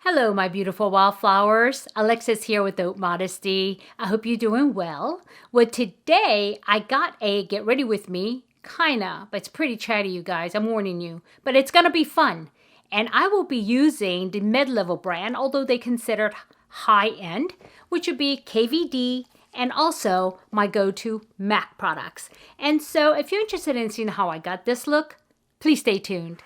Hello, my beautiful wildflowers. Alexis here with Modesty. I hope you're doing well. Well, today I got a get ready with me, kinda, but it's pretty chatty, you guys. I'm warning you, but it's gonna be fun. And I will be using the mid-level brand, although they considered high-end, which would be KVD and also my go-to MAC products. And so if you're interested in seeing how I got this look, please stay tuned.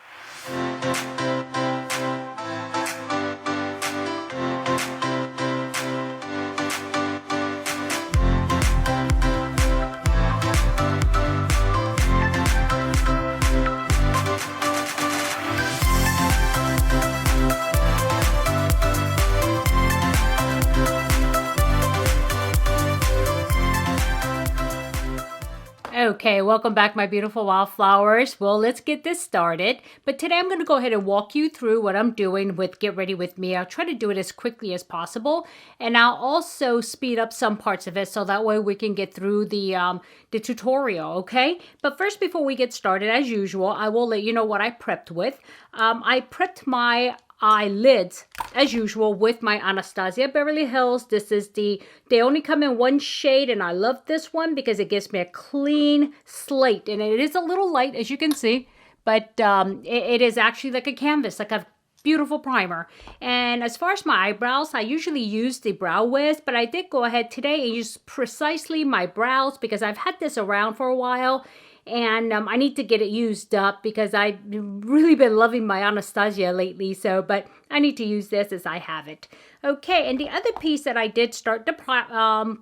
Okay, welcome back, my beautiful wildflowers. Well, let's get this started. But today I'm going to go ahead and walk you through what I'm doing with Get Ready With Me. I'll try to do it as quickly as possible. And I'll also speed up some parts of it so that way we can get through the tutorial, okay? But first, before we get started, as usual, I will let you know what I prepped with. I prepped my eyelids as usual with my Anastasia Beverly Hills. This is they only come in one shade, and I love this one because it gives me a clean slate, and it is a little light, as you can see, but it is actually like a canvas, like a beautiful primer. And as far as my eyebrows, I usually use the Brow Wiz, but I did go ahead today and use precisely my brows because I've had this around for a while. And I need to get it used up because I've really been loving my Anastasia lately. But I need to use this as I have it. Okay, and the other piece that I did start the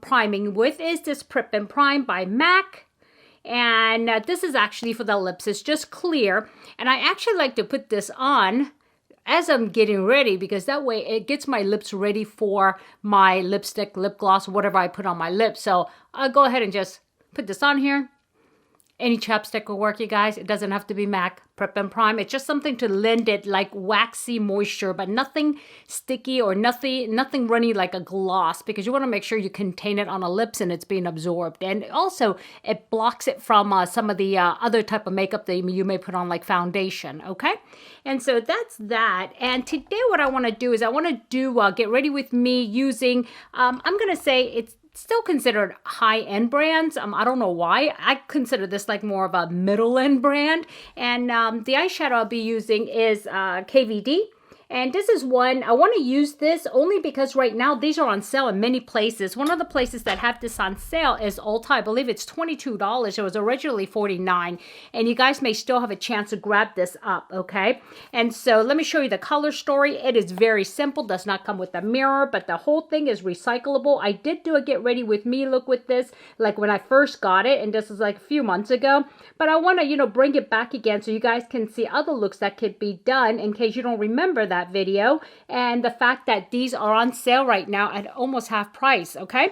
priming with is this Prep and Prime by MAC. And this is actually for the lips. It's just clear. And I actually like to put this on as I'm getting ready because that way it gets my lips ready for my lipstick, lip gloss, whatever I put on my lips. So I'll go ahead and just put this on here. Any chapstick will work, you guys. It doesn't have to be MAC Prep and Prime. It's just something to lend it like waxy moisture, but nothing sticky or nothing runny like a gloss, because you want to make sure you contain it on the lips and it's being absorbed. And also, it blocks it from some of the other type of makeup that you may put on, like foundation, okay? And so that's that. And today what I want to do is I want to do Get Ready With Me using, I'm going to say it's still considered high-end brands. I don't know why. I consider this like more of a middle-end brand. And the eyeshadow I'll be using is KVD. And this is one, I want to use this only because right now these are on sale in many places. One of the places that have this on sale is Ulta. I believe it's $22. It was originally $49. And you guys may still have a chance to grab this up, okay? And so let me show you the color story. It is very simple, does not come with a mirror, but the whole thing is recyclable. I did do a Get Ready With Me look with this, like when I first got it, and this is like a few months ago. But I want to, bring it back again so you guys can see other looks that could be done in case you don't remember that video, and the fact that these are on sale right now at almost half price, okay?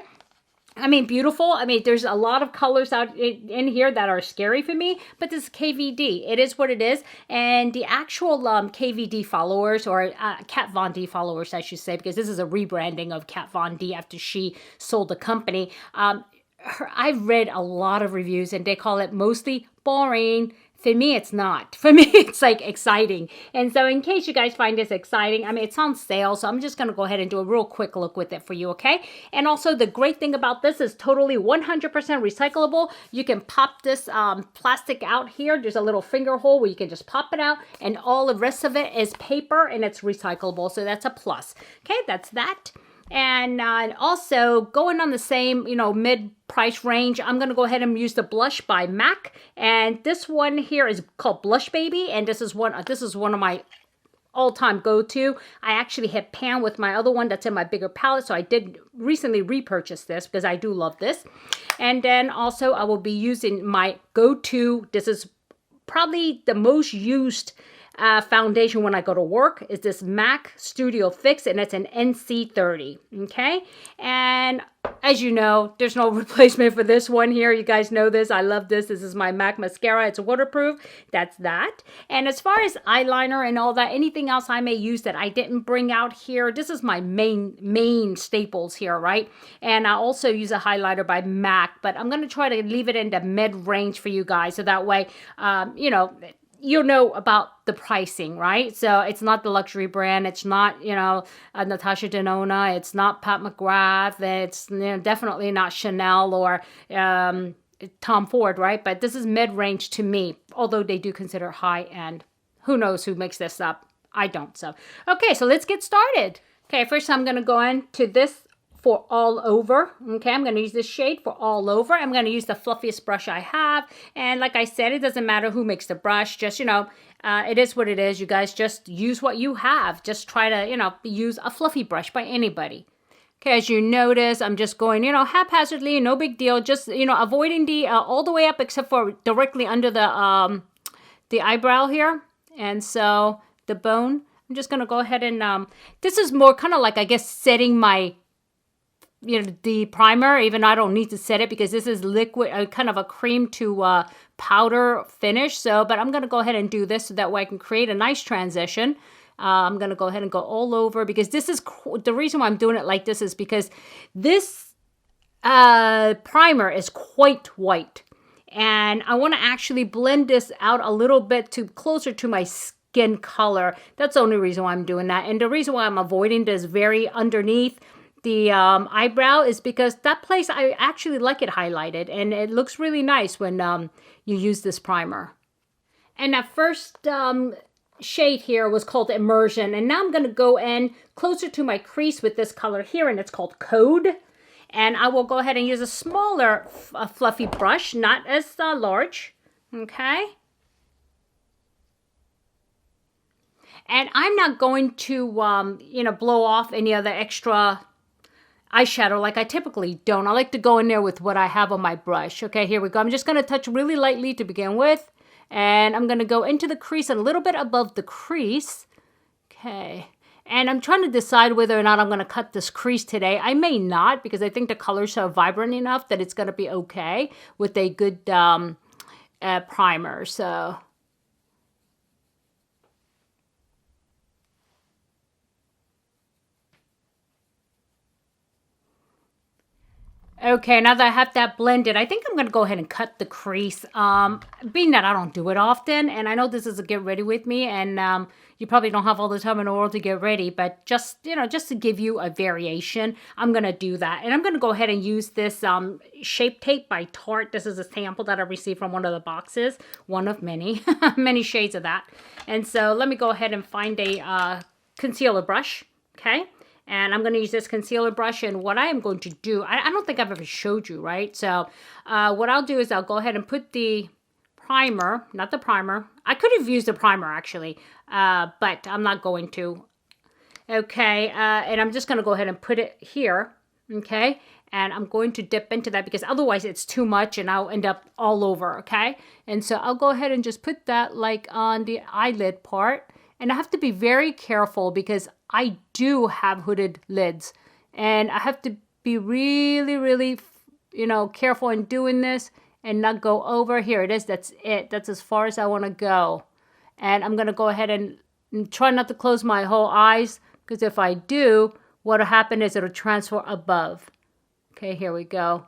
I mean, beautiful. I mean, there's a lot of colors out in here that are scary for me, but this is KVD. It is what it is. And the actual KVD followers, or Kat Von D followers, I should say, because this is a rebranding of Kat Von D after she sold the company. I've read a lot of reviews, and they call it mostly boring. For me, it's not. For me, it's like exciting. And so in case you guys find this exciting, I mean, it's on sale, so I'm just going to go ahead and do a real quick look with it for you, okay? And also, the great thing about this is totally 100% recyclable. You can pop this plastic out here. There's a little finger hole where you can just pop it out, and all the rest of it is paper, and it's recyclable, so that's a plus. Okay, that's that. And also, going on the same, mid-price range, I'm going to go ahead and use the blush by MAC. And this one here is called Blush Baby. And this is one of my all-time go-to. I actually hit pan with my other one that's in my bigger palette. So I did recently repurchase this because I do love this. And then also, I will be using my go-to. This is probably the most used foundation when I go to work, is this MAC Studio Fix, and it's an NC30, okay? And as you know, there's no replacement for this one here. You guys know this. I love this. This is my MAC mascara. It's waterproof. That's that. And as far as eyeliner and all that, anything else I may use that I didn't bring out here, this is my main staples here, right? And I also use a highlighter by MAC, but I'm going to try to leave it in the mid-range for you guys, so that way, you know about the pricing, right? So it's not the luxury brand. It's not, you know, Natasha Denona. It's not Pat McGrath. It's, you know, definitely not Chanel or Tom Ford, right? But this is mid-range to me, although they do consider high-end. Who knows who makes this up? I don't. So, okay, so let's get started. Okay, first I'm going to go into this for all over. Okay, I'm going to use this shade for all over. I'm going to use the fluffiest brush I have. And like I said, it doesn't matter who makes the brush. Just, you know, it is what it is. You guys just use what you have. Just try to, you know, use a fluffy brush by anybody. Okay, as you notice, I'm just going, you know, haphazardly, no big deal. Just, you know, avoiding the all the way up except for directly under the eyebrow here. And so the bone, I'm just going to go ahead and, this is more kind of like, I guess, setting my, you know, the primer, even though I don't need to set it because this is liquid, kind of a cream to powder finish. So, but I'm going to go ahead and do this so that way I can create a nice transition. I'm going to go ahead and go all over because this is, the reason why I'm doing it like this is because this primer is quite white. And I want to actually blend this out a little bit to closer to my skin color. That's the only reason why I'm doing that. And the reason why I'm avoiding this very underneath the eyebrow is because that place, I actually like it highlighted. And it looks really nice when you use this primer. And that first shade here was called Immersion. And now I'm going to go in closer to my crease with this color here. And it's called Code. And I will go ahead and use a smaller fluffy brush, not as large. Okay. And I'm not going to, you know, blow off any other extra eyeshadow like I typically don't. I like to go in there with what I have on my brush. Okay, here we go. I'm just going to touch really lightly to begin with. And I'm going to go into the crease a little bit above the crease. Okay. And I'm trying to decide whether or not I'm going to cut this crease today. I may not because I think the colors are vibrant enough that it's going to be okay with a good primer. So okay, now that I have that blended, I think I'm going to go ahead and cut the crease. Being that I don't do it often, and I know this is a get ready with me, and you probably don't have all the time in the world to get ready, but just, you know, just to give you a variation, I'm going to do that. And I'm going to go ahead and use this Shape Tape by Tarte. This is a sample that I received from one of the boxes, one of many, many shades of that. And so let me go ahead and find a concealer brush, okay? And I'm going to use this concealer brush. And what I am going to do, I don't think I've ever showed you, right? So what I'll do is I'll go ahead and put the primer, not the primer. I could have used the primer actually, but I'm not going to. Okay, and I'm just going to go ahead and put it here, okay? And I'm going to dip into that because otherwise it's too much and I'll end up all over, okay? And so I'll go ahead and just put that like on the eyelid part. And I have to be very careful because I do have hooded lids. And I have to be really, really, you know, careful in doing this and not go over. Here it is. That's it. That's as far as I want to go. And I'm going to go ahead and try not to close my whole eyes because if I do, what'll happen is it'll transfer above. Okay, here we go.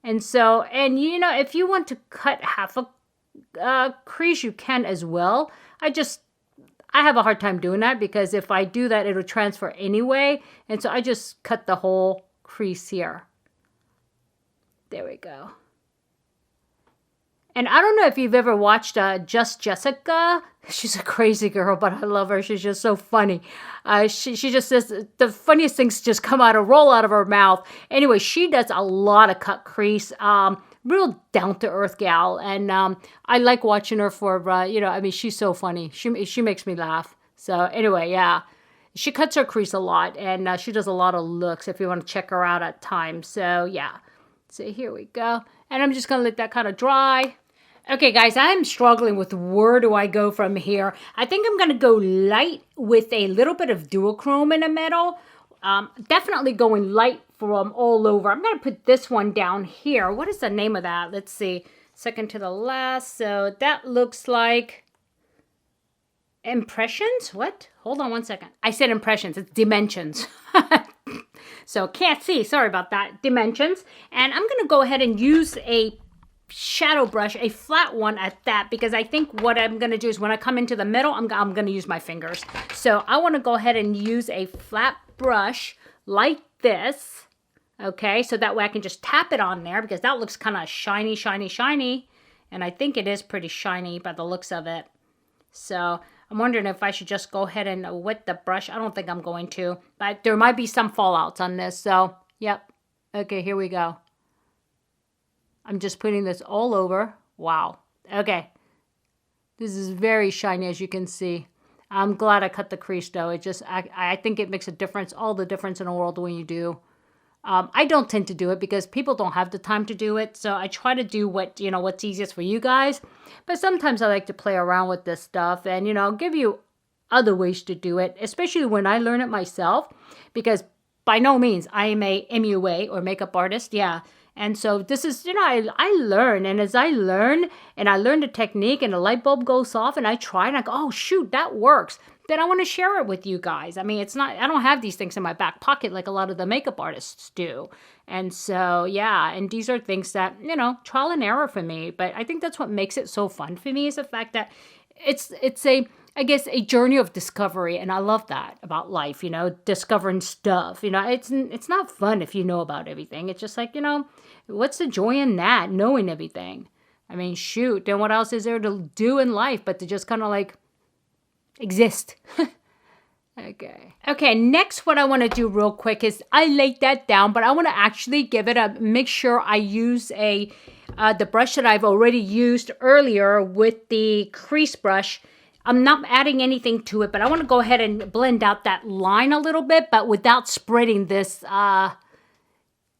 And so, and you know, if you want to cut half a crease, you can as well. I have a hard time doing that because if I do that, it'll transfer anyway. And so I just cut the whole crease here. There we go. And I don't know if you've ever watched Just Jessica. She's a crazy girl, but I love her. She's just so funny. She just says the funniest things just roll out of her mouth. Anyway, she does a lot of cut crease. Real down-to-earth gal, and I like watching her for, you know, I mean, she's so funny. She makes me laugh. So anyway, yeah, she cuts her crease a lot, and she does a lot of looks if you want to check her out at times. So yeah, so here we go. And I'm just going to let that kind of dry. Okay, guys, I'm struggling with where do I go from here. I think I'm going to go light with a little bit of duochrome in the middle. Definitely going light from all over. I'm going to put this one down here. What is the name of that? Let's see. Second to the last. So that looks like Impressions. What? Hold on one second. I said Impressions. It's Dimensions. So can't see. Sorry about that. Dimensions. And I'm going to go ahead and use a shadow brush, a flat one at that, because I think what I'm going to do is when I come into the middle, I'm going to use my fingers. So I want to go ahead and use a flat brush like this. Okay, so that way I can just tap it on there because that looks kind of shiny, shiny, shiny. And I think it is pretty shiny by the looks of it. So I'm wondering if I should just go ahead and wet the brush. I don't think I'm going to, but there might be some fallouts on this. So, yep. Okay, here we go. I'm just putting this all over. Wow. Okay. This is very shiny, as you can see. I'm glad I cut the crease, though. It just, I think it makes a difference, all the difference in the world when you do. I don't tend to do it because people don't have the time to do it. So I try to do what, what's easiest for you guys. But sometimes I like to play around with this stuff and, give you other ways to do it, especially when I learn it myself. Because by no means I am a MUA or makeup artist. Yeah. And so this is, I learn. And as I learn and I learn the technique and the light bulb goes off and I try and I go, oh, shoot, that works. Then I want to share it with you guys. I mean, I don't have these things in my back pocket like a lot of the makeup artists do. And so, yeah, and these are things that, trial and error for me. But I think that's what makes it so fun for me is the fact that it's a journey of discovery. And I love that about life, discovering stuff. It's not fun if you know about everything. It's just like, what's the joy in that, knowing everything? I mean, shoot, then what else is there to do in life but to just kind of like exist? Okay, next what I want to do real quick is I laid that down, but I want to actually give it make sure I use the brush that I've already used earlier with the crease brush. I'm not adding anything to it, but I want to go ahead and blend out that line a little bit, but without spreading this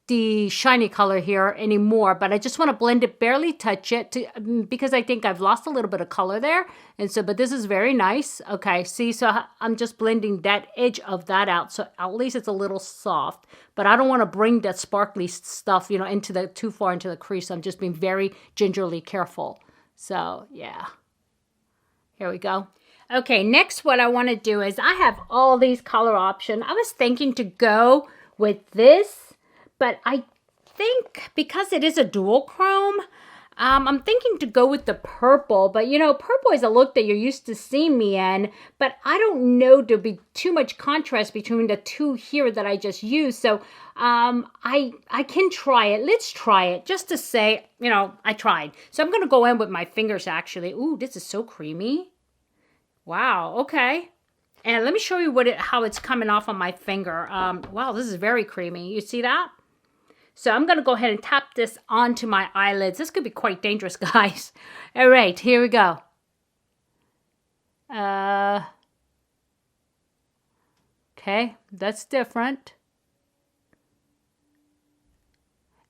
the shiny color here anymore. But I just want to blend it, barely touch it, because I think I've lost a little bit of color there. And so, but this is very nice. Okay, see, so I'm just blending that edge of that out, so at least it's a little soft. But I don't want to bring that sparkly stuff, into too far into the crease. So I'm just being very gingerly careful. So yeah, here we go. Okay, next what I want to do is I have all these color options. I was thinking to go with this, but I think because it is a dual chrome, I'm thinking to go with the purple. But, purple is a look that you're used to seeing me in. But I don't know there'll be too much contrast between the two here that I just used. So I can try it. Let's try it just to say, I tried. So I'm going to go in with my fingers, actually. Ooh, this is so creamy. Wow, okay. And let me show you how it's coming off on my finger. Wow, this is very creamy. You see that? So I'm going to go ahead and tap this onto my eyelids. This could be quite dangerous, guys. All right, here we go. Okay, that's different.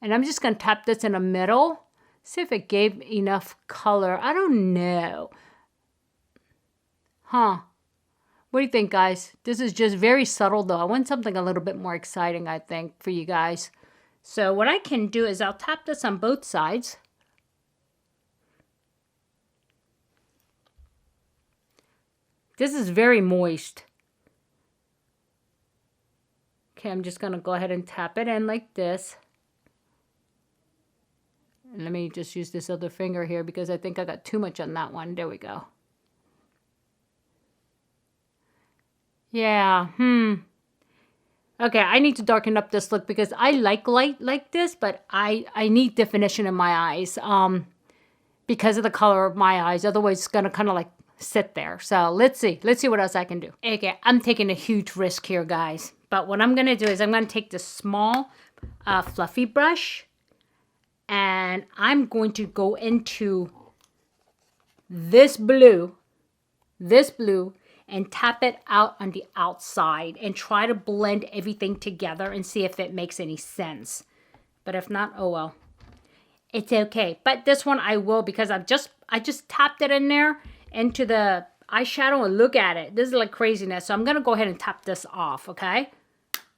And I'm just going to tap this in the middle. See if it gave enough color. I don't know. Huh. What do you think, guys? This is just very subtle, though. I want something a little bit more exciting, I think, for you guys. So what I can do is I'll tap this on both sides. This is very moist. Okay, I'm just going to go ahead and tap it in like this. And let me just use this other finger here because I think I got too much on that one. There we go. Yeah, Okay, I need to darken up this look because I like light like this, but I need definition in my eyes because of the color of my eyes. Otherwise, it's going to kind of like sit there. So let's see what else I can do. Okay, I'm taking a huge risk here, guys. But what I'm going to do is I'm going to take this small fluffy brush and I'm going to go into this blue, and tap it out on the outside and try to blend everything together and see if it makes any sense. But if not, oh well. It's okay. But this one I will because I just tapped it in there into the eyeshadow and look at it. This is like craziness. So I'm going to go ahead and tap this off, okay?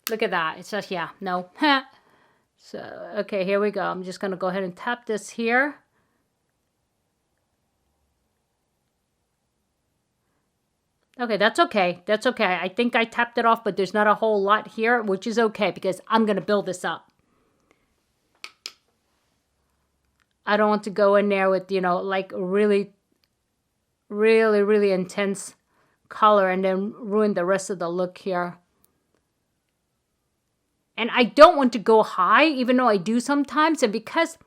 Look at that. It's just, yeah, no. So, okay, here we go. I'm just going to go ahead and tap this here. Okay, that's okay. That's okay. I think I tapped it off, but there's not a whole lot here, which is okay because I'm going to build this up. I don't want to go in there with, you know, like really, really, really intense color and then ruin the rest of the look here. And I don't want to go high, even though I do sometimes. And because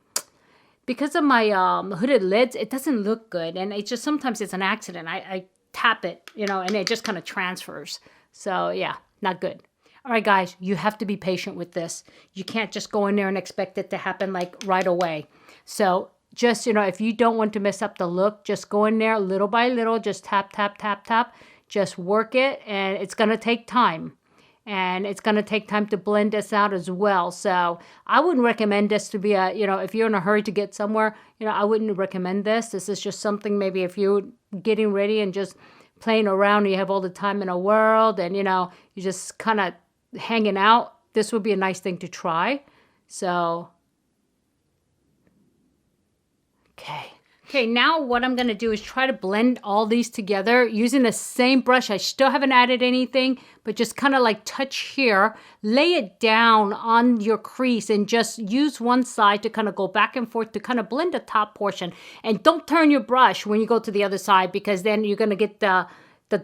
of my hooded lids, it doesn't look good. And it just, sometimes it's an accident. I tap it, you know, and it just kind of transfers. So yeah, not good. All right, guys, you have to be patient with this. You can't just go in there and expect it to happen like right away. So just, you know, if you don't want to mess up the look, just go in there little by little, just tap, tap, tap, tap. Just work it, and it's going to take time. And it's going to take time to blend this out as well. So I wouldn't recommend this to be a, you know, if you're in a hurry to get somewhere, you know, I wouldn't recommend this. This is just something maybe if you're getting ready and just playing around and you have all the time in the world and, you know, you're just kind of hanging out, this would be a nice thing to try. So, okay, now what I'm going to do is try to blend all these together using the same brush. I still haven't added anything, but just kind of like touch here, lay it down on your crease and just use one side to kind of go back and forth to kind of blend the top portion. And don't turn your brush when you go to the other side, because then you're going to get the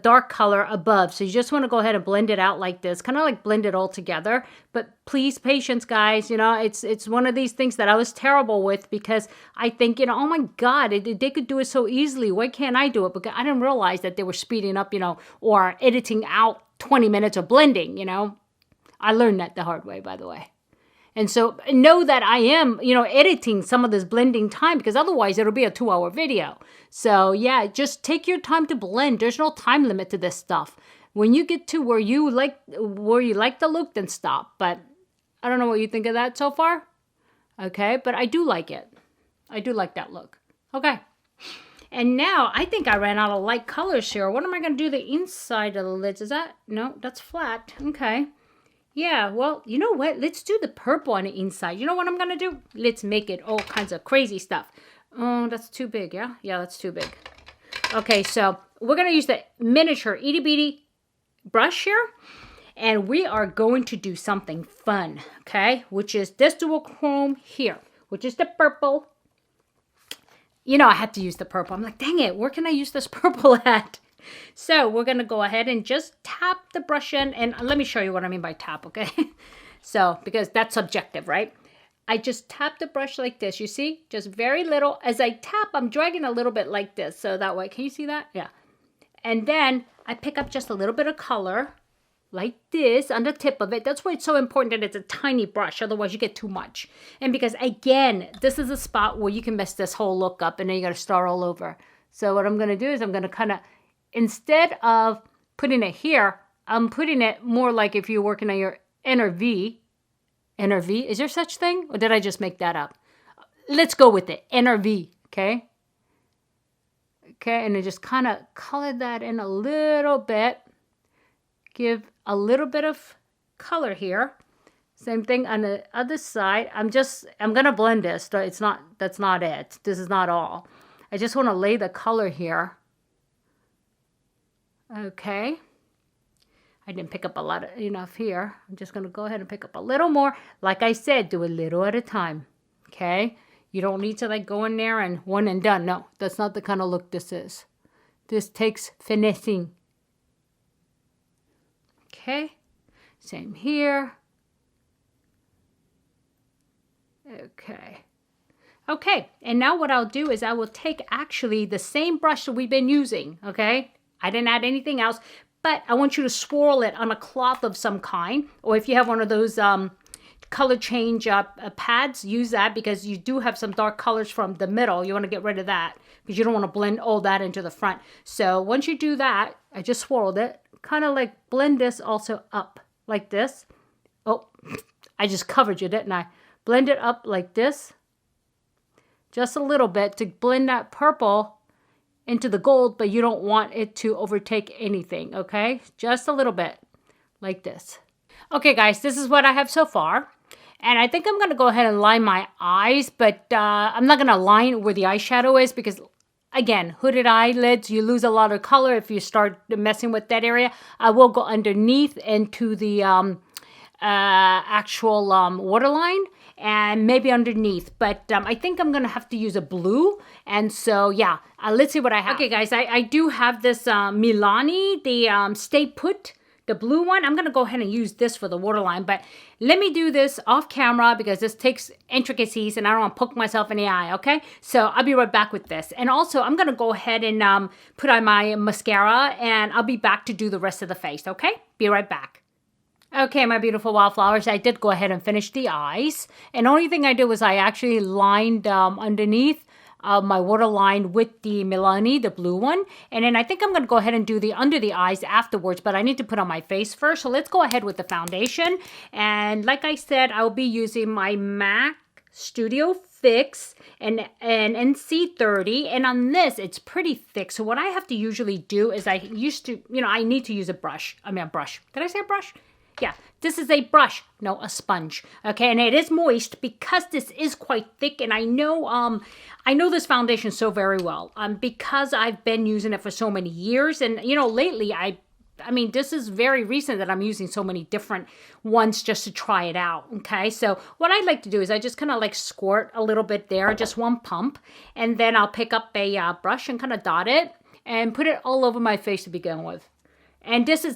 dark color above. So you just want to go ahead and blend it out like this, kind of like blend it all together. But please, patience, guys. You know, it's one of these things that I was terrible with, because I think, you know, oh my God, they could do it so easily. Why can't I do it? Because I didn't realize that they were speeding up, you know, or editing out 20 minutes of blending, you know. I learned that the hard way, by the way. And so know that I am, you know, editing some of this blending time, because otherwise it'll be a 2-hour video. So yeah, just take your time to blend. There's no time limit to this stuff. When you get to where you like the look, then stop. But I don't know what you think of that so far. Okay, but I do like it. I do like that look. Okay. And now I think I ran out of light colors here. What am I going to do the inside of the lids? Is that, no, that's flat. Okay. Yeah, well, you know what? Let's do the purple on the inside. You know what I'm going to do? Let's make it all kinds of crazy stuff. Oh, that's too big, yeah? Yeah, that's too big. Okay, so we're going to use the miniature itty bitty brush here. And we are going to do something fun, okay? Which is this dual chrome here, which is the purple. You know, I had to use the purple. I'm like, dang it, where can I use this purple at? So we're going to go ahead and just tap the brush in. And let me show you what I mean by tap, okay? So, because that's subjective, right? I just tap the brush like this. You see? Just very little. As I tap, I'm dragging a little bit like this. So that way, can you see that? Yeah. And then I pick up just a little bit of color like this on the tip of it. That's why it's so important that it's a tiny brush. Otherwise, you get too much. And because, again, this is a spot where you can mess this whole look up and then you got to start all over. So what I'm going to do is I'm going to kind of, instead of putting it here, I'm putting it more like if you're working on your inner V. Inner V? Is there such thing? Or did I just make that up? Let's go with it. Inner V, okay? Okay, and then just kind of color that in a little bit. Give a little bit of color here. Same thing on the other side. I'm going to blend this. That's not it. This is not all. I just want to lay the color here. Okay. I didn't pick up enough here. I'm just going to go ahead and pick up a little more. Like I said, do a little at a time. Okay. You don't need to like go in there and one and done. No, that's not the kind of look this is. This takes finessing. Okay. Same here. Okay. Okay. And now what I'll do is I will take actually the same brush that we've been using. Okay. I didn't add anything else, but I want you to swirl it on a cloth of some kind. Or if you have one of those color change pads, use that, because you do have some dark colors from the middle. You want to get rid of that because you don't want to blend all that into the front. So once you do that, I just swirled it. Kind of like blend this also up like this. Oh, I just covered you, didn't I? Blend it up like this. Just a little bit to blend that purple into the gold, but you don't want it to overtake anything, okay? Just a little bit, like this. Okay, guys, this is what I have so far. And I think I'm going to go ahead and line my eyes, but I'm not going to line where the eyeshadow is because, again, hooded eyelids, you lose a lot of color if you start messing with that area. I will go underneath into the actual waterline. and maybe underneath. But I think I'm going to have to use a blue. And so, yeah, let's see what I have. Okay, guys, I do have this Milani, the Stay Put, the blue one. I'm going to go ahead and use this for the waterline, but let me do this off camera because this takes intricacies and I don't want to poke myself in the eye, okay? So I'll be right back with this. And also, I'm going to go ahead and put on my mascara, and I'll be back to do the rest of the face, okay? Be right back. Okay, my beautiful wildflowers, I did go ahead and finish the eyes. And the only thing I did was I actually lined underneath my waterline with the Milani, the blue one. And then I think I'm going to go ahead and do the under the eyes afterwards, but I need to put on my face first. So let's go ahead with the foundation. And like I said, I'll be using my MAC Studio Fix and NC30. And on this, it's pretty thick. So what I have to usually do is I need to use a brush. I mean, a brush. Did I say a brush? Yeah, this is a brush, no, a sponge. Okay, and it is moist because this is quite thick, and I know this foundation so very well. Because I've been using it for so many years, and lately I mean, this is very recent that I'm using so many different ones just to try it out. Okay, so what I like to do is I just kind of like squirt a little bit there, just one pump, and then I'll pick up a brush and kind of dot it and put it all over my face to begin with. And this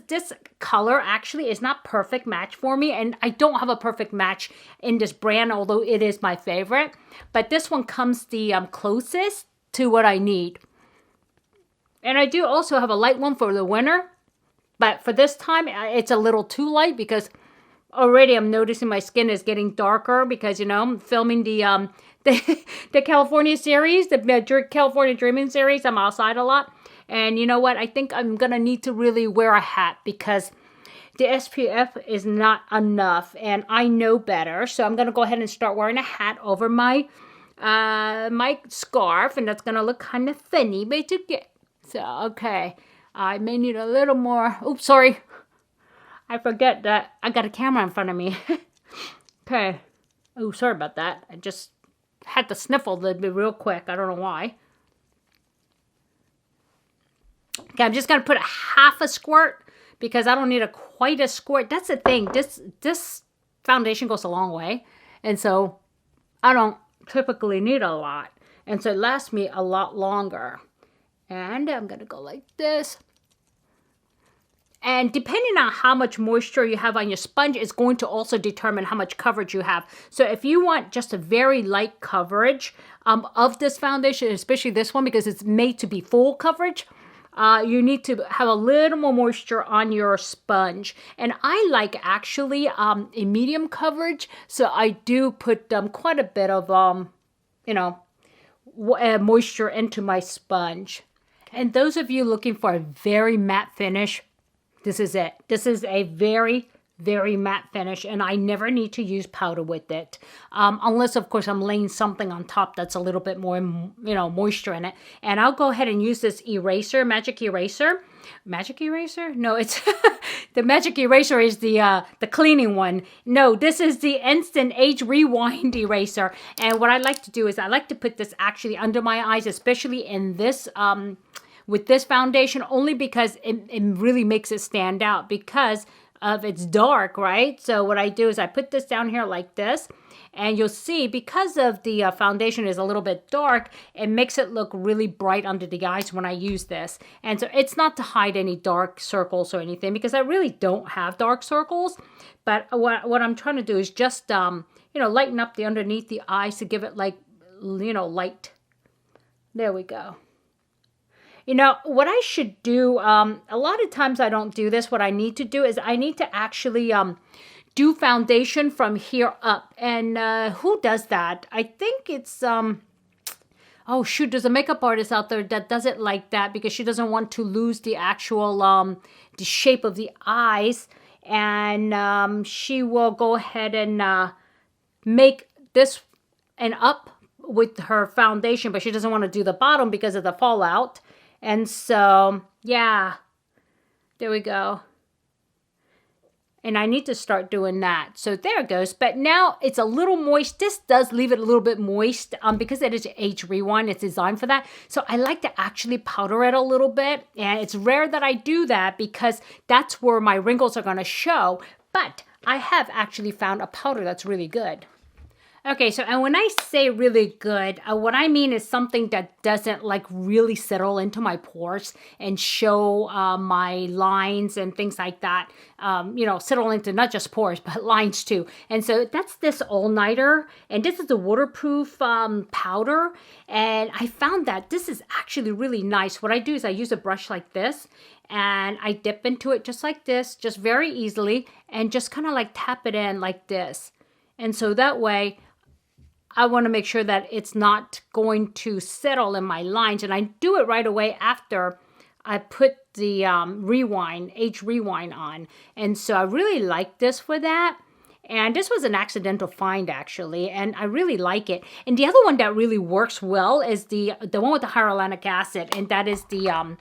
color actually is not perfect match for me. And I don't have a perfect match in this brand, although it is my favorite. But this one comes the closest to what I need. And I do also have a light one for the winter. But for this time, it's a little too light because already I'm noticing my skin is getting darker because, I'm filming the California series, the California Dreaming series. I'm outside a lot. And you know what? I think I'm going to need to really wear a hat because the SPF is not enough. And I know better. So I'm going to go ahead and start wearing a hat over my my scarf. And that's going to look kind of thinny. But so, okay. I may need a little more. Oops, sorry. I forget that I got a camera in front of me. Okay. Oh, sorry about that. I just had to sniffle a little bit real quick. I don't know why. Okay, I'm just going to put a half a squirt because I don't need quite a squirt. That's the thing. This foundation goes a long way. And so I don't typically need a lot. And so it lasts me a lot longer. And I'm going to go like this. And depending on how much moisture you have on your sponge, it's going to also determine how much coverage you have. So if you want just a very light coverage of this foundation, especially this one because it's made to be full coverage, you need to have a little more moisture on your sponge. And I like actually a medium coverage. So I do put quite a bit of, moisture into my sponge. And those of you looking for a very matte finish, this is it. This is a very, very matte finish, and I never need to use powder with it. Unless, of course, I'm laying something on top that's a little bit more, moisture in it. And I'll go ahead and use this eraser, magic eraser. Magic eraser? No, it's the magic eraser is the cleaning one. No, this is the instant age rewind eraser. And what I like to do is I like to put this actually under my eyes, especially in this with this foundation, only because it really makes it stand out because of it's dark, right? So what I do is I put this down here like this, and you'll see because of the foundation is a little bit dark, it makes it look really bright under the eyes when I use this. And so it's not to hide any dark circles or anything because I really don't have dark circles. But what I'm trying to do is just, lighten up the underneath the eyes to give it like, light. There we go. What I should do, a lot of times I don't do this. What I need to do is I need to actually do foundation from here up. And who does that? I think it's, oh shoot, there's a makeup artist out there that does it like that because she doesn't want to lose the actual, the shape of the eyes. And she will go ahead and make this and up with her foundation, but she doesn't want to do the bottom because of the fallout. And so, yeah, there we go. And I need to start doing that. So there it goes. But now it's a little moist. This does leave it a little bit moist because it is age rewind. It's designed for that. So I like to actually powder it a little bit. And it's rare that I do that because that's where my wrinkles are going to show. But I have actually found a powder that's really good. Okay, so and when I say really good, what I mean is something that doesn't like really settle into my pores and show my lines and things like that. You know, settle into not just pores, but lines too. And so that's this all-nighter. And this is the waterproof powder. And I found that this is actually really nice. What I do is I use a brush like this. And I dip into it just like this, just very easily. And just kind of like tap it in like this. And so that way, I want to make sure that it's not going to settle in my lines. And I do it right away after I put the age rewind on. And so I really like this for that. And this was an accidental find actually, and I really like it. And the other one that really works well is the one with the hyaluronic acid, and that is the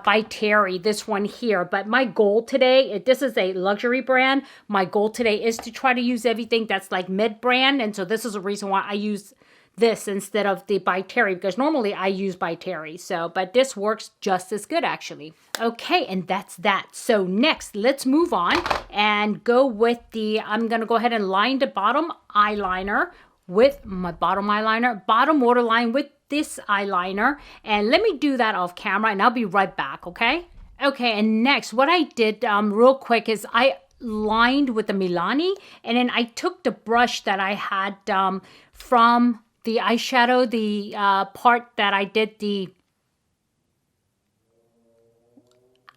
by Terry, this one here. But my goal today, this is a luxury brand. My goal today is to try to use everything that's like mid-brand. And so this is a reason why I use this instead of the by Terry, because normally I use by Terry. So, but this works just as good actually. Okay, and that's that. So next, let's move on and go with I'm going to go ahead and line the bottom eyeliner with my bottom waterline with this eyeliner, and let me do that off camera and I'll be right back, okay? Okay, and next what I did real quick is I lined with the Milani, and then I took the brush that I had from the eyeshadow, the part that I did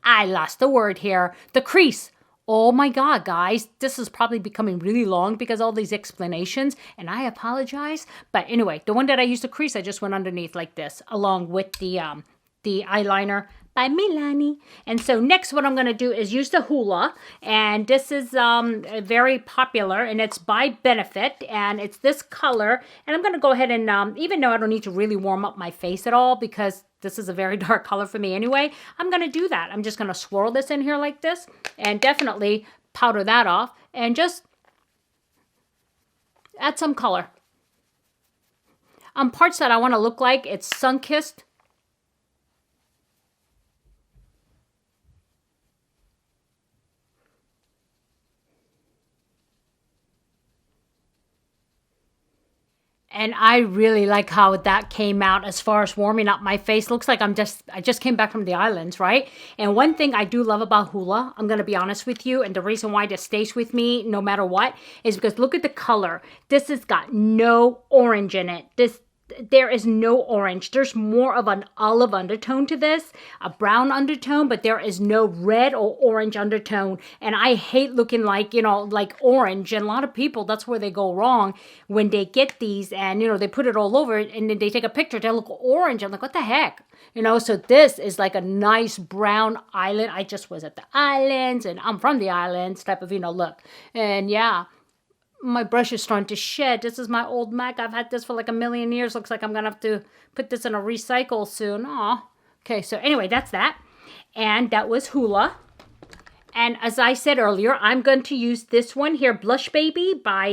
I lost the word here, the crease. Oh my God, guys, this is probably becoming really long because all these explanations, and I apologize. But anyway, the one that I used to crease, I just went underneath like this, along with the eyeliner by Milani. And so next what I'm going to do is use the Hoola, and this is very popular, and it's by Benefit, and it's this color. And I'm going to go ahead and, even though I don't need to really warm up my face at all because this is a very dark color for me anyway, I'm going to do that. I'm just going to swirl this in here like this and definitely powder that off and just add some color. On parts that I want to look like it's sun-kissed, and I really like how that came out as far as warming up my face. Looks like I just came back from the islands, right? And one thing I do love about Hoola, I'm going to be honest with you, and the reason why this stays with me no matter what is because look at the color. This has got no orange in it. There is no orange. There's more of an olive undertone to this, a brown undertone, but there is no red or orange undertone. And I hate looking like, you know, like orange. And a lot of people, that's where they go wrong when they get these and, you know, they put it all over and then they take a picture, they look orange. I'm like, what the heck? You know, so this is like a nice brown island. I just was at the islands and I'm from the islands type of, you know, look. And yeah. My brush is starting to shed. This is my old MAC. I've had this for like a million years. Looks like I'm going to have to put this in a recycle soon. Aw. Okay, so anyway, that's that. And that was Hoola. And as I said earlier, I'm going to use this one here, Blush Baby by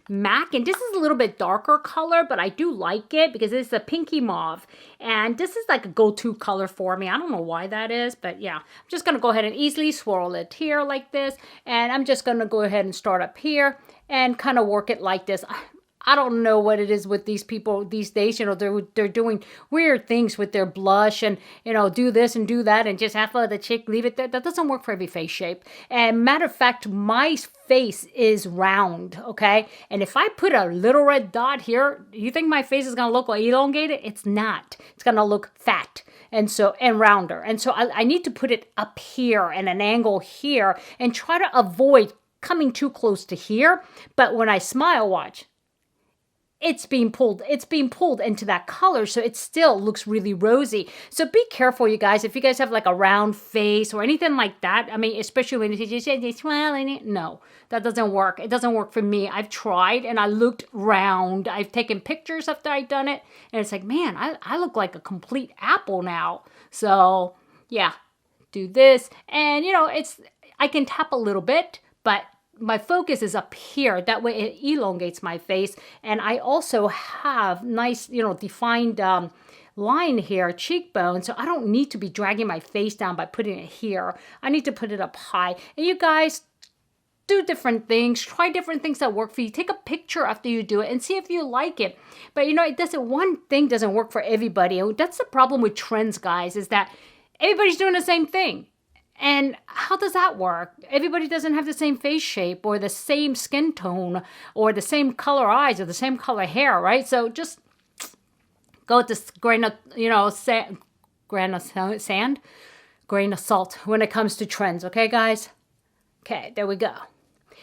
MAC. And this is a little bit darker color, but I do like it because it's a pinky mauve. And this is like a go-to color for me. I don't know why that is, but yeah. I'm just going to go ahead and easily swirl it here like this. And I'm just going to go ahead and start up here and kind of work it like this. I don't know what it is with these people these days. You know, they're doing weird things with their blush and, you know, do this and do that and just half of the cheek, leave it there. That doesn't work for every face shape. And matter of fact, my face is round, okay? And if I put a little red dot here, you think my face is going to look elongated? It's not. It's going to look fat and rounder. And so I need to put it up here and an angle here and try to avoid coming too close to here. But when I smile, watch. It's being pulled into that color, so it still looks really rosy. So be careful, you guys. If you guys have like a round face or anything like that, I mean, especially when you say they smiling, no, that doesn't work. It doesn't work for me. I've tried and I looked round. I've taken pictures after I've done it, and it's like, man, I look like a complete apple now. So yeah, do this, and you know, I can tap a little bit, but my focus is up here. That way it elongates my face. And I also have nice, you know, defined line here, cheekbone. So I don't need to be dragging my face down by putting it here. I need to put it up high. And you guys, do different things, try different things that work for you. Take a picture after you do it and see if you like it. But you know, one thing doesn't work for everybody. That's the problem with trends, guys, is that everybody's doing the same thing. And how does that work? Everybody doesn't have the same face shape or the same skin tone or the same color eyes or the same color hair, right? So just go with this grain of, grain of sand, grain of salt when it comes to trends, okay, guys? Okay, there we go.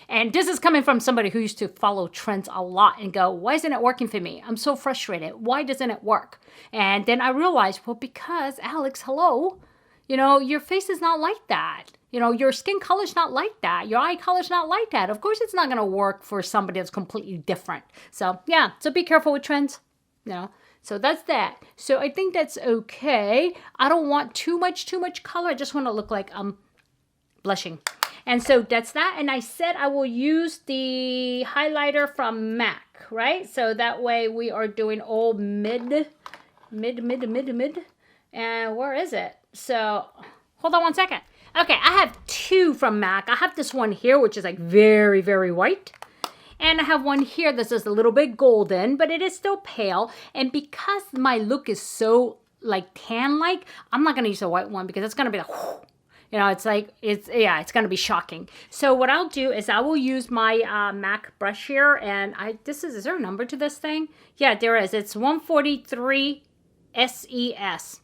And this is coming from somebody who used to follow trends a lot and go, why isn't it working for me? I'm so frustrated. Why doesn't it work? And then I realized, well, because Alex, hello, your face is not like that. Your skin color's not like that. Your eye color's not like that. Of course, it's not going to work for somebody that's completely different. So yeah, so be careful with trends, So that's that. So I think that's okay. I don't want too much color. I just want to look like I'm blushing. And so that's that. And I said I will use the highlighter from MAC, right? So that way we are doing all mid. And where is it? So hold on one second. Okay, I have two from MAC. I have this one here, which is like very, very white. And I have one here that's just a little bit golden, but it is still pale. And because my look is so like tan-like, I'm not going to use a white one because it's going to be like, it's going to be shocking. So what I'll do is I will use my MAC brush here. And is there a number to this thing? Yeah, there is. It's 143 SES.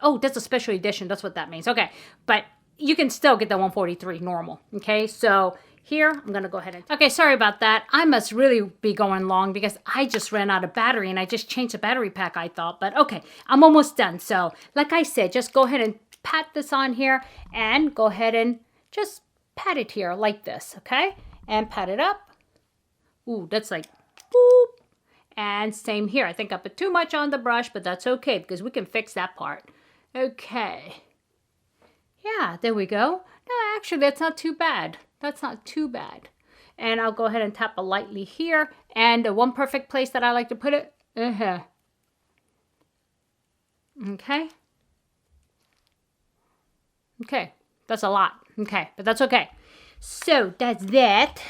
Oh, that's a special edition. That's what that means. Okay, but you can still get the 143 normal. Okay, so here, I'm going to go ahead and... Okay, sorry about that. I must really be going long because I just ran out of battery and I just changed the battery pack, I thought. But okay, I'm almost done. So, like I said, just go ahead and pat this on here and go ahead and just pat it here like this, okay? And pat it up. Ooh, that's like... boop. And same here. I think I put too much on the brush, but that's okay because we can fix that part. Okay. Yeah, there we go. No, actually, that's not too bad. That's not too bad. And I'll go ahead and tap it lightly here. And the one perfect place that I like to put it, Okay. Okay, that's a lot. Okay, but that's okay. So that's that.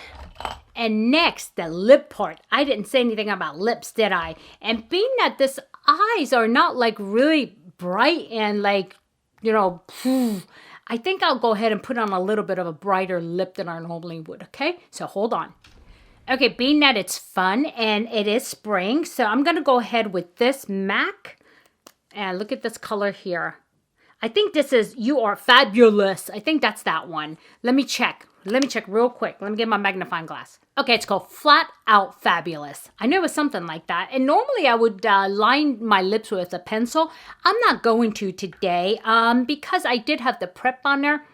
And next, the lip part. I didn't say anything about lips, did I? And being that this eyes are not like really bright and like, I think I'll go ahead and put on a little bit of a brighter lip than I normally would, okay? So hold on. Okay, being that it's fun and it is spring, so I'm going to go ahead with this MAC. And look at this color here. I think this is You Are Fabulous. I think that's that one. Let me check. Let me check real quick. Let me get my magnifying glass. Okay, it's called Flat Out Fabulous. I knew it was something like that. And normally I would line my lips with a pencil. I'm not going to today because I did have the prep on there.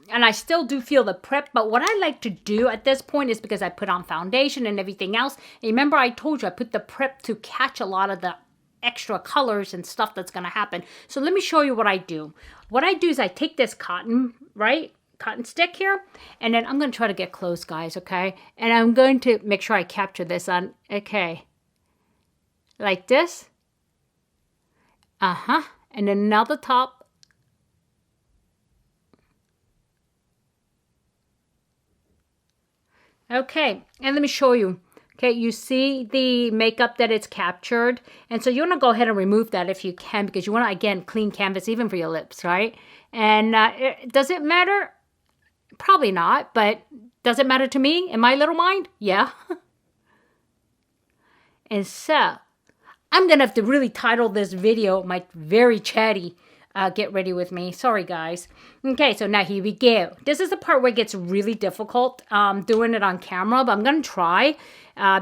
And I still do feel the prep. But what I like to do at this point is because I put on foundation and everything else. And remember I told you I put the prep to catch a lot of the extra colors and stuff that's going to happen. So let me show you what I do. What I do is I take this cotton, right? Cotton stick here, and then I'm going to try to get close, guys, okay? And I'm going to make sure I capture this on, okay, like this. And then another top. Okay, and let me show you. Okay, you see the makeup that it's captured. And so you want to go ahead and remove that if you can, because you want to, again, clean canvas even for your lips, right? And does it matter? Probably not, but does it matter to me in my little mind? Yeah. And so, I'm going to have to really title this video my very chatty Get Ready With Me. Sorry, guys. Okay, so now here we go. This is the part where it gets really difficult doing it on camera, but I'm going to try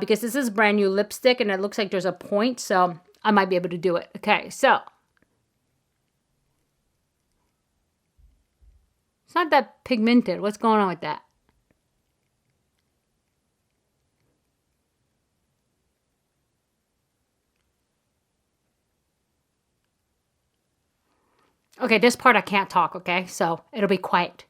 because this is brand new lipstick and it looks like there's a point, so I might be able to do it. Okay, so. It's not that pigmented. What's going on with that? Okay, this part I can't talk, okay? So it'll be quiet.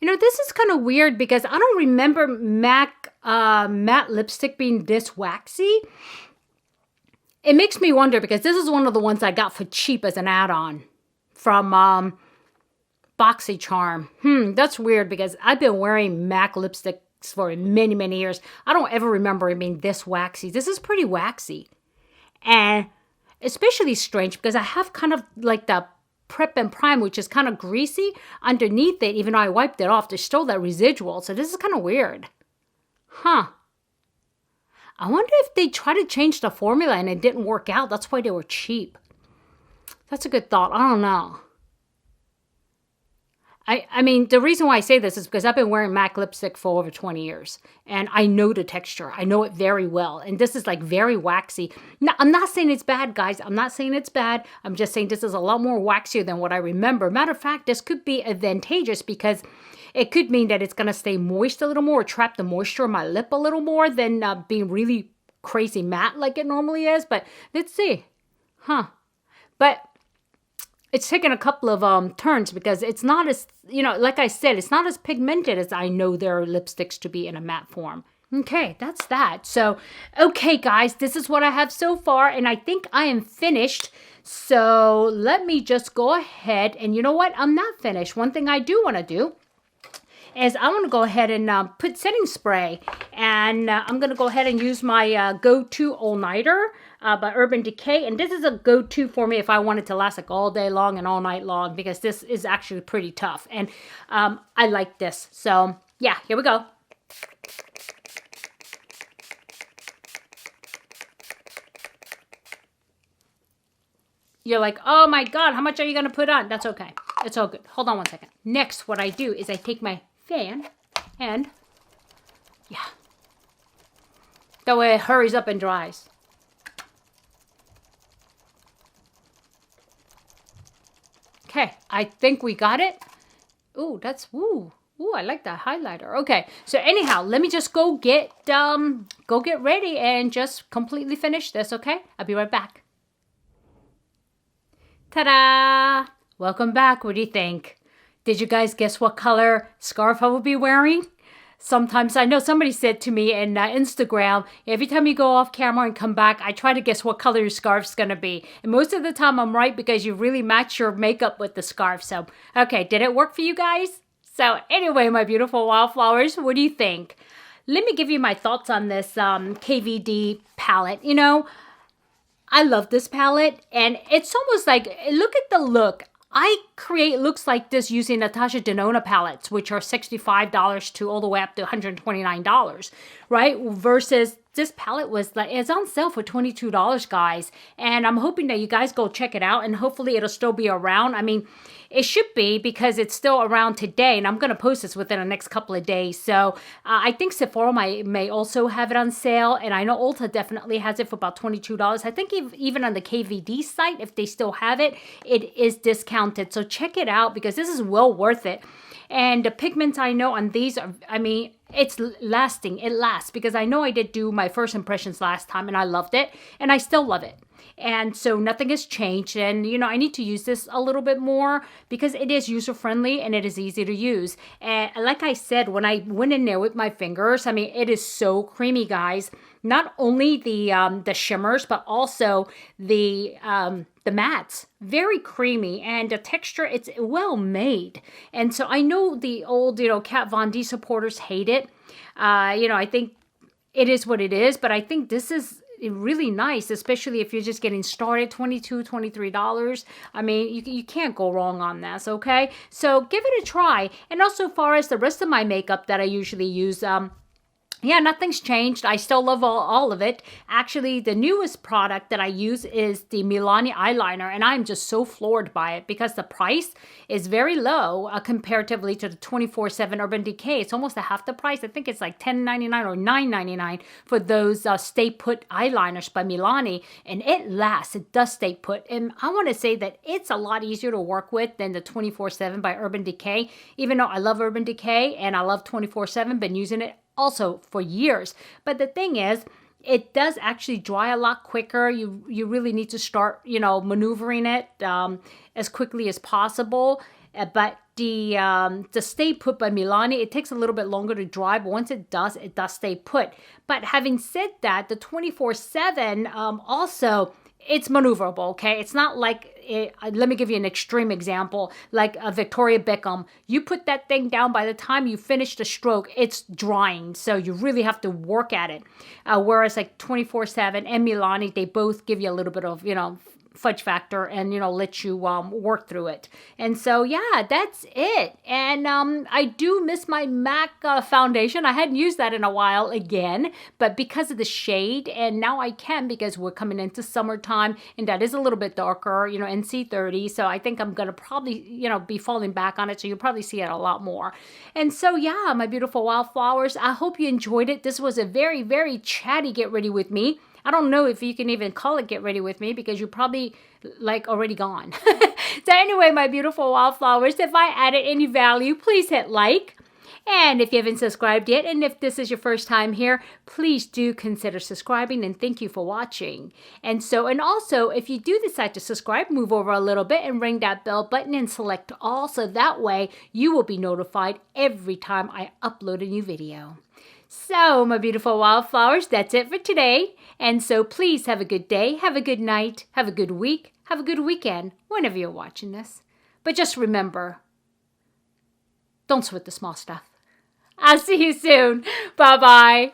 This is kind of weird because I don't remember MAC matte lipstick being this waxy. It makes me wonder because this is one of the ones I got for cheap as an add-on from BoxyCharm. That's weird because I've been wearing MAC lipsticks for many, many years. I don't ever remember it being this waxy. This is pretty waxy. And especially strange because I have kind of like the Prep and Prime, which is kind of greasy underneath it. Even though I wiped it off, there's still that residual. So this is kind of weird. Huh. I wonder if they tried to change the formula and it didn't work out. That's why they were cheap. That's a good thought. I don't know. I mean, the reason why I say this is because I've been wearing MAC lipstick for over 20 years. And I know the texture. I know it very well. And this is like very waxy. Now, I'm not saying it's bad, guys. I'm not saying it's bad. I'm just saying this is a lot more waxier than what I remember. Matter of fact, this could be advantageous because it could mean that it's going to stay moist a little more, or trap the moisture in my lip a little more than being really crazy matte like it normally is. But let's see. Huh. But it's taken a couple of turns because it's not as, like I said, it's not as pigmented as I know their lipsticks to be in a matte form. Okay, that's that. So, okay, guys, this is what I have so far, and I think I am finished. So let me just go ahead, and you know what? I'm not finished. One thing I do want to do is I want to go ahead and put setting spray. And I'm going to go ahead and use my go-to all-nighter by Urban Decay. And this is a go-to for me if I want it to last like all day long and all night long, because this is actually pretty tough. And I like this. So yeah, here we go. You're like, oh my God, how much are you going to put on? That's okay. It's all good. Hold on one second. Next, what I do is I take my fan and yeah, that way it hurries up and dries. Okay, I think we got it. Ooh, that's ooh, I like that highlighter. Okay, so anyhow, let me just go get ready and just completely finish this. Okay, I'll be right back. Ta-da! Welcome back. What do you think? Did you guys guess what color scarf I will be wearing? Sometimes, I know somebody said to me in Instagram, every time you go off camera and come back, I try to guess what color your scarf's going to be. And most of the time I'm right because you really match your makeup with the scarf. So, okay, did it work for you guys? So anyway, my beautiful wildflowers, what do you think? Let me give you my thoughts on this KVD palette. I love this palette, and it's almost like, look at the look. I create looks like this using Natasha Denona palettes, which are $65 to all the way up to $129, right? Versus this palette was like, it's on sale for $22, guys. And I'm hoping that you guys go check it out, and hopefully it'll still be around. I mean, it should be because it's still around today, and I'm going to post this within the next couple of days. So I think Sephora may also have it on sale, and I know Ulta definitely has it for about $22. I think even on the KVD site, if they still have it, it is discounted. So check it out because this is well worth it. And the pigments I know on these are, I mean, it's lasting. It lasts because I know I did do my first impressions last time and I loved it, and I still love it. And so nothing has changed. And, I need to use this a little bit more because it is user-friendly and it is easy to use. And like I said, when I went in there with my fingers, I mean, it is so creamy, guys. Not only the shimmers, but also the mattes. Very creamy. And the texture, it's well made. And so I know the old, Kat Von D supporters hate it. I think it is what it is. But I think this is really nice, especially if you're just getting started. $22, $23. I mean, you can't go wrong on this, okay? So give it a try. And also, as far as the rest of my makeup that I usually use, yeah, nothing's changed. I still love all of it. Actually, the newest product that I use is the Milani eyeliner, and I'm just so floored by it because the price is very low comparatively to the 24/7 Urban Decay. It's almost a half the price. I think it's like $10.99 or $9.99 for those Stay Put eyeliners by Milani, and it lasts. It does stay put, and I want to say that it's a lot easier to work with than the 24/7 by Urban Decay. Even though I love Urban Decay and I love 24/7, been using it also for years. But the thing is, it does actually dry a lot quicker. You really need to start, maneuvering it as quickly as possible. But the Stay Put by Milani. It takes a little bit longer to dry, but once it does stay put. But having said that, the 24/7 also, it's maneuverable, okay? It's not like, let me give you an extreme example, like a Victoria Beckham. You put that thing down, by the time you finish the stroke, it's drying. So you really have to work at it. Whereas like 24/7 and Milani, they both give you a little bit of, fudge factor and, let you work through it. And so, yeah, that's it. And I do miss my MAC foundation. I hadn't used that in a while again, but because of the shade, and now I can because we're coming into summertime, and that is a little bit darker, NC30. So I think I'm going to probably, be falling back on it. So you'll probably see it a lot more. And so, yeah, my beautiful Wildflowers, I hope you enjoyed it. This was a very, very chatty Get Ready With Me. I don't know if you can even call it Get Ready With Me because you're probably like already gone. So anyway, my beautiful Wildflowers, if I added any value, please hit like. And if you haven't subscribed yet, and if this is your first time here, please do consider subscribing, and thank you for watching. And also, if you do decide to subscribe, move over a little bit and ring that bell button and select all, so that way you will be notified every time I upload a new video. So, my beautiful Wildflowers, that's it for today. And so please have a good day, have a good night, have a good week, have a good weekend, whenever you're watching this. But just remember, don't sweat the small stuff. I'll see you soon. Bye-bye.